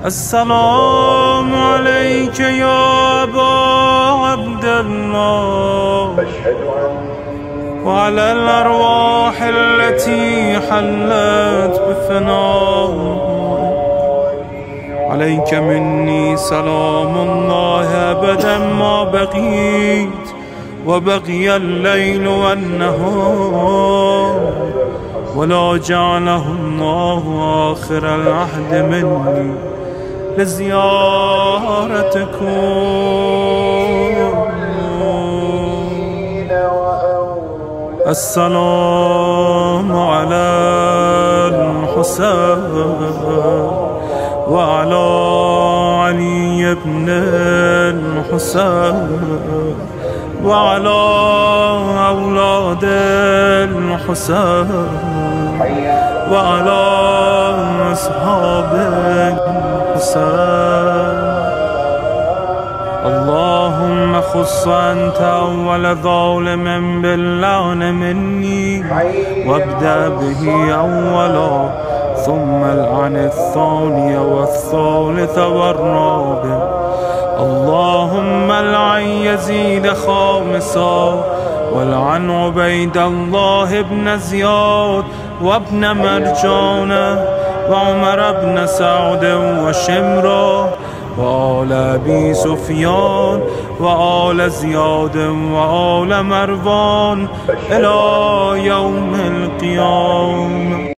السلام عليك يا أبا عبد الله وعلى الأرواح التي حلت بفناء. عليك مني سلام الله أبدا ما بقيت وبقي الليل والنهار، ولا جعله الله آخر العهد مني لزيارتكم. السلام على الحسين وعلى علي بن الحسين وعلى أولاد الحسين وعلى أصحاب الحسين. اللهم خص أنت أول ظالم باللعن مني وابدأ به أولا، ثم العن الثاني والثالث والرابع. اللهم العن يزيد خامسا، والعن عبيد الله بن زياد وابن مرجان وعمر بن سعد وشمرا وآل أبي سفيان وآل زياد وآل مروان إلى يوم القيامة.